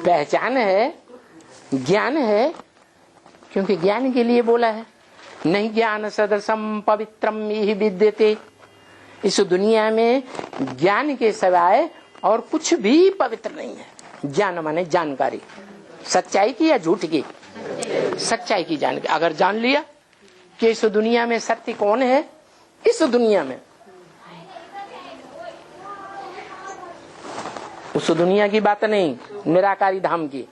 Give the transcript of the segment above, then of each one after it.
पहचान है, ज्ञान है, क्योंकि ज्ञान के लिए बोला है। नहीं ज्ञान सदृशम पवित्रम यही विद्यते। इस दुनिया में ज्ञान के सिवाय और कुछ भी पवित्र नहीं है। ज्ञान माने जानकारी, सच्चाई की या झूठ की? सच्चाई की जानकारी। अगर जान लिया कि इस दुनिया में सत्य कौन है, इस दुनिया में, उस दुनिया की बात नहीं, निराकारी धाम की,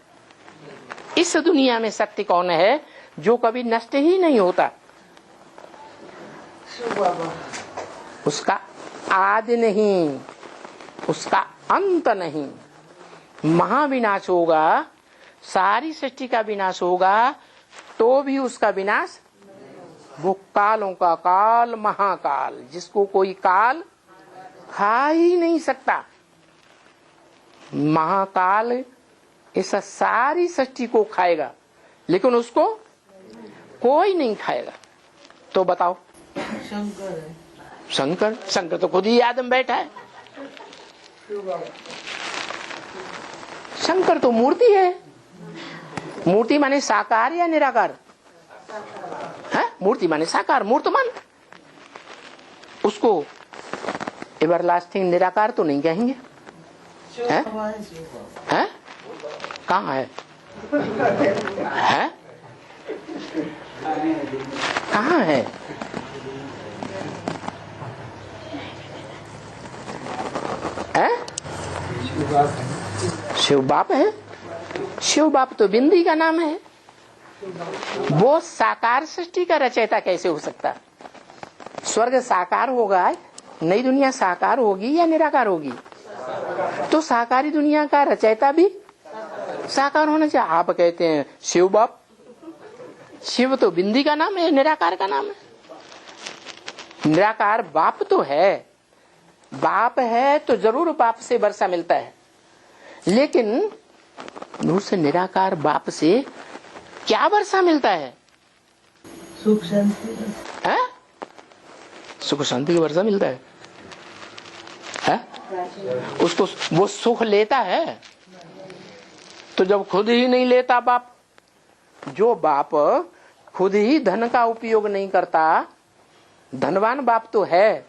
इस दुनिया में सत्य कौन है जो कभी नष्ट ही नहीं होता, उसका आदि नहीं, उसका अंत नहीं। महाविनाश होगा, सारी सृष्टि का विनाश होगा, तो भी उसका विनाश, वो कालों का काल, महाकाल, जिसको कोई काल खा ही नहीं सकता। महाकाल इस सारी सृष्टि को खाएगा, लेकिन उसको कोई नहीं खाएगा। तो बताओ, शंकर, शंकर तो खुद ही आदम बैठा है। शंकर तो मूर्ति है। मूर्ति माने साकार या निराकार है? मूर्ति माने साकार, मूर्तमान। उसको एवरलास्टिंग निराकार तो नहीं कहेंगे। है? है? कहाँ है? है? कहाँ है? है? शिव बाप है। शिव बाप तो बिंदी का नाम है। वो साकार सृष्टि का रचयिता कैसे हो सकता? स्वर्ग साकार होगा, नई दुनिया साकार होगी या निराकार होगी? तो साकारी दुनिया का रचयिता भी साकार होना चाहिए। आप कहते हैं शिव बाप। शिव तो बिंदी का नाम है, निराकार का नाम है। निराकार बाप तो है, बाप है तो जरूर बाप से वर्षा मिलता है, लेकिन उस निराकार बाप से क्या वर्षा मिलता है? सुख शांति है? सुख शांति की वर्षा मिलता है। उसको वो सुख लेता है, तो जब खुद ही नहीं लेता बाप, जो बाप खुद ही धन का उपयोग नहीं करता, धनवान बाप तो है,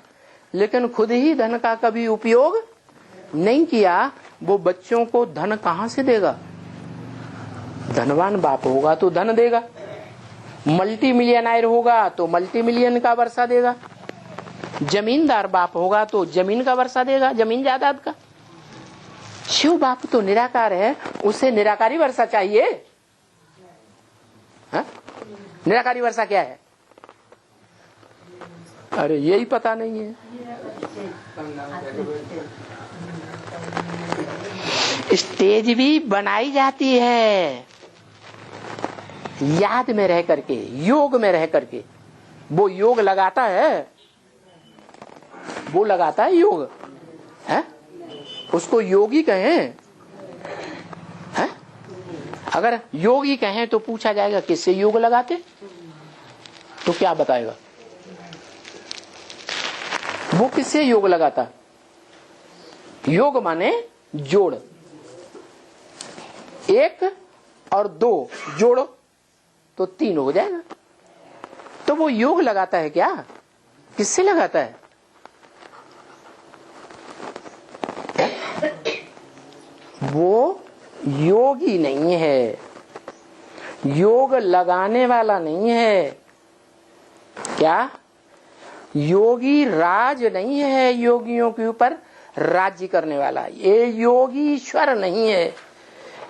लेकिन खुद ही धन का कभी उपयोग नहीं किया, वो बच्चों को धन कहाँ से देगा? धनवान बाप होगा तो धन देगा, मल्टी मिलियनर होगा तो मल्टी मिलियन का वर्षा देगा, जमींदार बाप होगा तो जमीन का वर्षा देगा, जमीन जायदाद का। शिव बाप तो निराकार है, उसे निराकारी वर्षा चाहिए। हा? निराकारी वर्षा क्या है? अरे यही पता नहीं है। स्टेज भी बनाई जाती है याद में रह करके, योग में रह करके। वो योग लगाता है, वो लगाता है योग है? उसको योगी कहें है? अगर योगी कहें तो पूछा जाएगा किससे योग लगाते, तो क्या बताएगा? वो किससे योग लगाता? योग माने जोड़, एक और दो जोड़ो तो तीन हो जाएगा। तो वो योग लगाता है क्या? किससे लगाता है? वो योगी नहीं है, योग लगाने वाला नहीं है। क्या? योगी राज नहीं है, योगियों के ऊपर राज्य करने वाला। ये योगी ईश्वर नहीं है,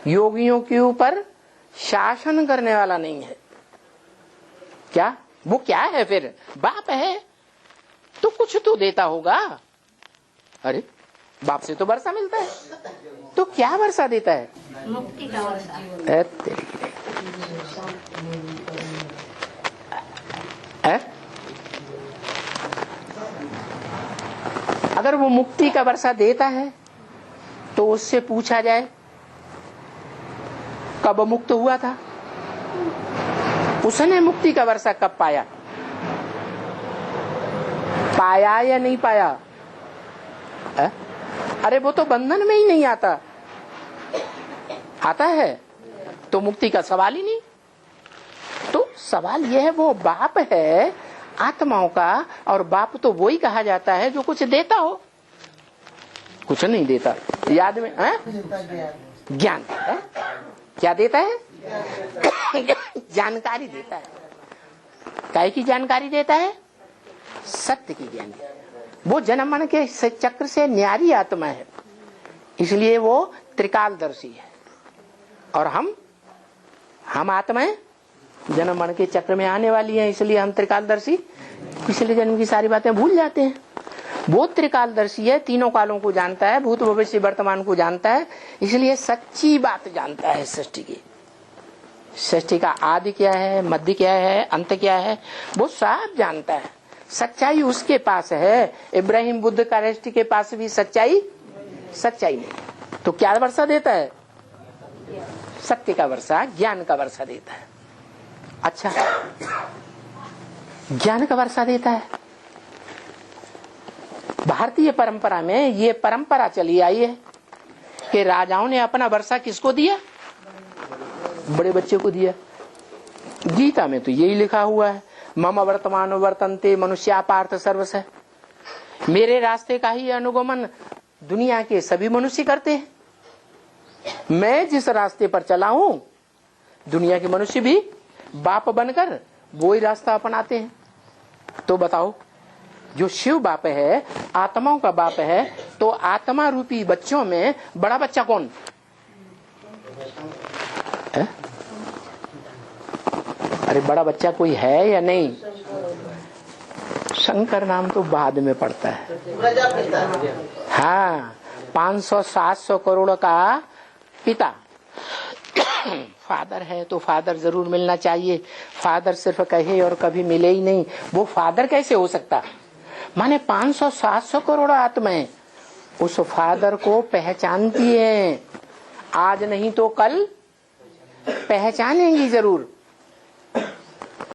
योगियों के ऊपर शासन करने वाला नहीं है। क्या? वो क्या है फिर? बाप है तो कुछ तो देता होगा। अरे बाप से तो वर्षा मिलता है, तो क्या वर्षा देता है? मुक्ति का वर्षा। अगर वो मुक्ति का वर्षा देता है तो उससे पूछा जाए कब मुक्त हुआ था, उसने मुक्ति का वर्षा कब पाया, पाया या नहीं पाया? अरे वो तो बंधन में ही नहीं आता। आता है तो मुक्ति का सवाल ही नहीं। तो सवाल यह है, वो बाप है आत्माओं का, और बाप तो वही कहा जाता है जो कुछ देता हो, कुछ नहीं देता। याद में है? ज्ञान देता है। क्या देता है? जानकारी देता है। काय की जानकारी देता है? सत्य की ज्ञान। वो जन्म मरण के चक्र से न्यारी आत्मा है, इसलिए वो त्रिकालदर्शी है। और हम आत्माएं जन्म मरण के चक्र में आने वाली हैं, इसलिए हम त्रिकालदर्शी पिछले जन्म की सारी बातें भूल जाते हैं। वो त्रिकालदर्शी है, तीनों कालों को जानता है, भूत भविष्य वर्तमान को जानता है, इसलिए सच्ची बात जानता है सृष्टि की। सृष्टि का आदि क्या है, मध्य क्या है, अंत क्या है, वो सब जानता है। सच्चाई उसके पास है। इब्राहिम बुद्ध का सृष्टि के पास भी सच्चाई नहीं। तो क्या वर्षा देता है? सत्य का वर्षा, ज्ञान का वर्षा देता है। अच्छा, ज्ञान का वर्षा देता है। भारतीय परंपरा में ये परंपरा चली आई है कि राजाओं ने अपना वर्षा किसको दिया? बड़े बच्चे को दिया। गीता में तो यही लिखा हुआ है, मम वर्तमान वर्तन्ते मनुष्या पार्थ सर्वश। मेरे रास्ते का ही अनुगमन दुनिया के सभी मनुष्य करते हैं। मैं जिस रास्ते पर चला हूं, दुनिया के मनुष्य भी बाप बनकर वो ही रास्ता अपनाते हैं। तो बताओ, जो शिव बाप है, आत्माओं का बाप है, तो आत्मा रूपी बच्चों में बड़ा बच्चा कौन है? अरे बड़ा बच्चा कोई है या नहीं? शंकर नाम तो बाद में पड़ता है। हाँ, 500-700 करोड़ का पिता फादर है, तो फादर जरूर मिलना चाहिए। फादर सिर्फ कहे और कभी मिले ही नहीं, वो फादर कैसे हो सकता? माने 500-700 करोड़ आत्माएं उस फादर को पहचानती हैं। आज नहीं तो कल पहचानेंगी जरूर।